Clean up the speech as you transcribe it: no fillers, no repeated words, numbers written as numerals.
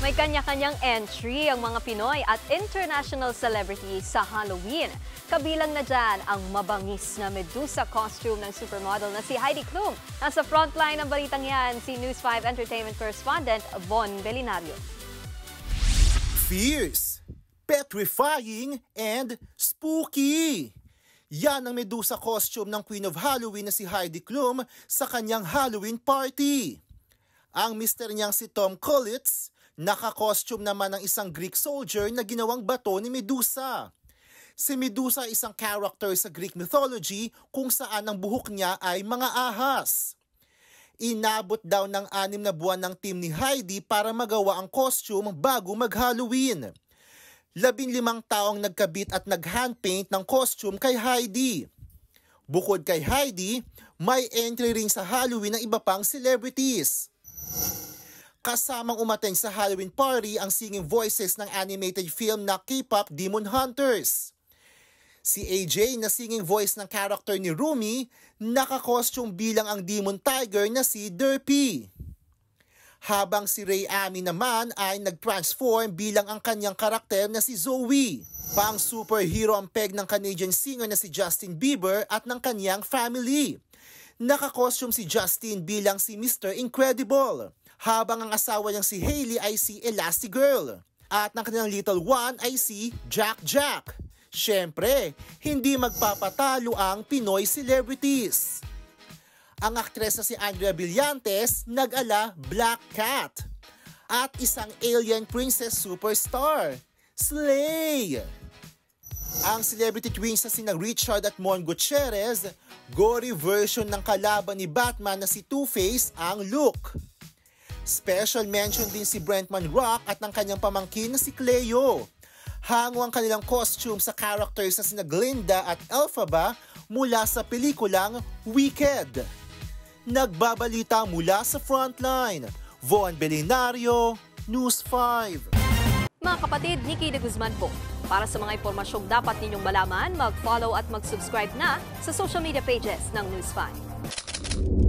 May kanya-kanyang entry ang mga Pinoy at international celebrities sa Halloween. Kabilang na dyan ang mabangis na Medusa costume ng supermodel na si Heidi Klum. Nasa frontline ng balitang yan, si News 5 Entertainment Correspondent Von Belinario. Fierce, petrifying, and spooky. Yan ang Medusa costume ng Queen of Halloween na si Heidi Klum sa kanyang Halloween party. Ang mister niyang si Tom Collins, naka-costume naman ng isang Greek soldier na ginawang bato ni Medusa. Si Medusa ay isang character sa Greek mythology kung saan ang buhok niya ay mga ahas. Inabot daw ng 6 na buwan ng team ni Heidi para magawa ang costume bago mag-Halloween. 15 taong nagkabit at nag-handpaint ng costume kay Heidi. Bukod kay Heidi, may entry rin sa Halloween ng iba pang celebrities. Kasamang umattend sa Halloween party ang singing voices ng animated film na K-pop Demon Hunters. Si AJ na singing voice ng character ni Rumi, naka-costume bilang ang demon tiger na si Derpy. Habang si Ray Ami naman ay nag-transform bilang ang kanyang karakter na si Zoe. Pang superhero ang peg ng Canadian singer na si Justin Bieber at ng kanyang family. Naka-costume si Justin bilang si Mr. Incredible, habang ang asawa niyang si Hailey ay si Elastigirl, at ng kanilang little one ay si Jack Jack. Siyempre, hindi magpapatalo ang Pinoy celebrities. Ang aktres na si Andrea Brillantes nag-ala Black Cat, at isang alien princess superstar, Slay! Ang celebrity twins na sina Richard at Mon Gutierrez, gory version ng kalaban ni Batman na si Two-Face ang look. Special mention din si Brentman Rock at ng kanyang pamangkin na si Cleo. Hango ang kanilang costume sa characters na sina Glinda at Elphaba mula sa pelikulang Wicked. Nagbabalita mula sa frontline, Von Belinario, News 5. Mga kapatid, Nikki de Guzman po. Para sa mga impormasyong dapat ninyong malaman, mag-follow at mag-subscribe na sa social media pages ng News 5.